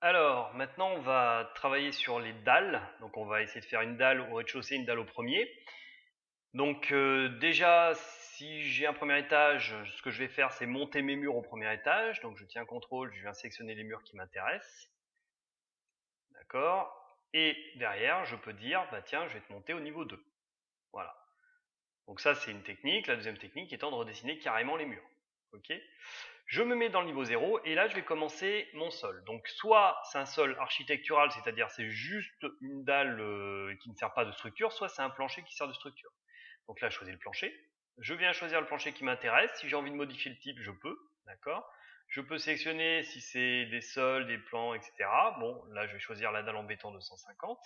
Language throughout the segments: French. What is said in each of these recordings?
Alors, maintenant, on va travailler sur les dalles. Donc, on va essayer de faire une dalle au rez-de-chaussée, une dalle au premier. Donc, déjà, si j'ai un premier étage, ce que je vais faire, c'est monter mes murs au premier étage. Donc, je tiens CTRL, je viens sélectionner les murs qui m'intéressent. D'accord. Et derrière, je peux dire, bah tiens, je vais te monter au niveau 2. Voilà. Donc ça, c'est une technique. La deuxième technique étant de redessiner carrément les murs. Ok. Je me mets dans le niveau 0 et là je vais commencer mon sol. Donc soit c'est un sol architectural, c'est-à-dire c'est juste une dalle qui ne sert pas de structure, soit c'est un plancher qui sert de structure. Donc là je choisis le plancher. Je viens choisir le plancher qui m'intéresse. Si j'ai envie de modifier le type, je peux. D'accord. Je peux sélectionner si c'est des sols, des plans, etc. Bon, là je vais choisir la dalle en béton 250.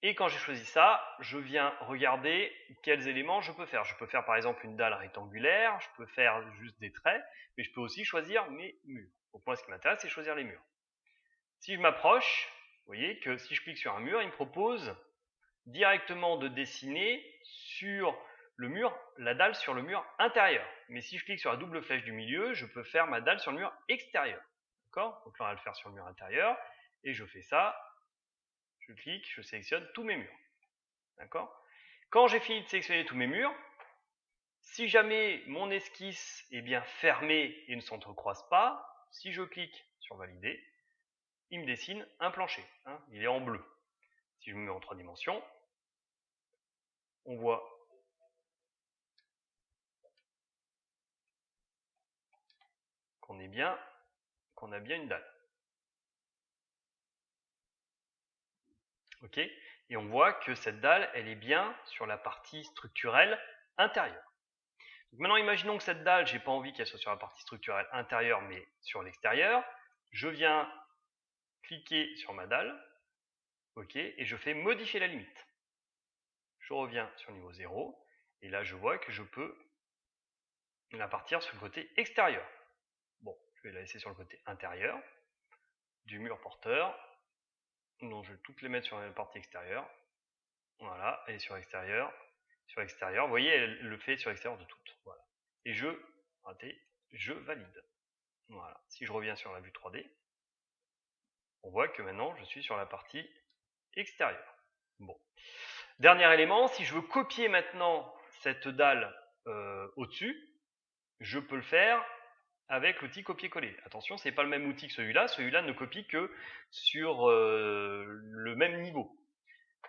Et quand j'ai choisi ça, je viens regarder quels éléments je peux faire. Je peux faire par exemple une dalle rectangulaire, je peux faire juste des traits, mais je peux aussi choisir mes murs. Donc moi ce qui m'intéresse c'est choisir les murs. Si je m'approche, vous voyez que si je clique sur un mur, il me propose directement de dessiner sur le mur, la dalle sur le mur intérieur. Mais si je clique sur la double flèche du milieu, je peux faire ma dalle sur le mur extérieur. D'accord? Donc là on va le faire sur le mur intérieur, et je fais ça, je clique, je sélectionne tous mes murs. D'accord? Quand j'ai fini de sélectionner tous mes murs, si jamais mon esquisse est bien fermée et ne s'entrecroise pas, si je clique sur valider, il me dessine un plancher. Il est en bleu. Si je me mets en 3 dimensions, on voit qu'on a bien une dalle. Ok? Et on voit que cette dalle, elle est bien sur la partie structurelle intérieure. Donc maintenant, imaginons que cette dalle, j'ai pas envie qu'elle soit sur la partie structurelle intérieure, mais sur l'extérieur. Je viens cliquer sur ma dalle, ok, et je fais modifier la limite. Je reviens sur le niveau 0, et là je vois que je peux la partir sur le côté extérieur. Bon, je vais la laisser sur le côté intérieur du mur porteur. Donc je vais toutes les mettre sur la partie extérieure. Voilà, elle est sur l'extérieur. Sur l'extérieur, vous voyez, elle le fait sur l'extérieur de toutes. Voilà. Et je valide. Voilà. Si je reviens sur la vue 3D, on voit que maintenant je suis sur la partie extérieure. Bon. Dernier élément, si je veux copier maintenant cette dalle au-dessus, je peux le faire avec l'outil copier-coller. Attention, ce n'est pas le même outil que celui-là. Celui-là ne copie que sur le même niveau.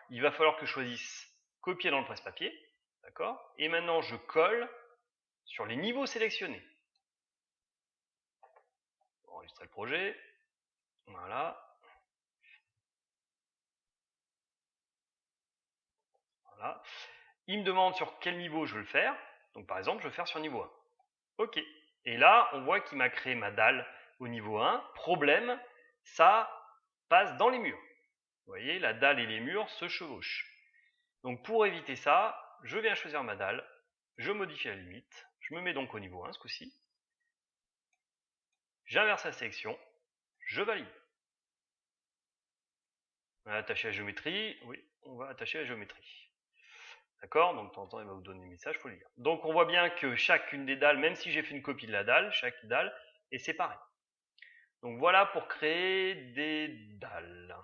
Il va falloir que je choisisse copier dans le presse-papier. D'accord? Et maintenant, je colle sur les niveaux sélectionnés. On va enregistrer le projet. Voilà. Voilà. Il me demande sur quel niveau je veux le faire. Donc par exemple, je veux faire sur niveau 1. Ok. Et là, on voit qu'il m'a créé ma dalle au niveau 1. Problème, ça passe dans les murs. Vous voyez, la dalle et les murs se chevauchent. Donc pour éviter ça, je viens choisir ma dalle, je modifie la limite, je me mets donc au niveau 1 ce coup-ci, j'inverse la sélection, je valide. On va attacher la géométrie, oui, on va attacher la géométrie. D'accord? Donc de temps en temps, il va vous donner des messages, il faut le lire. Donc on voit bien que chacune des dalles, même si j'ai fait une copie de la dalle, chaque dalle est séparée. Donc voilà pour créer des dalles.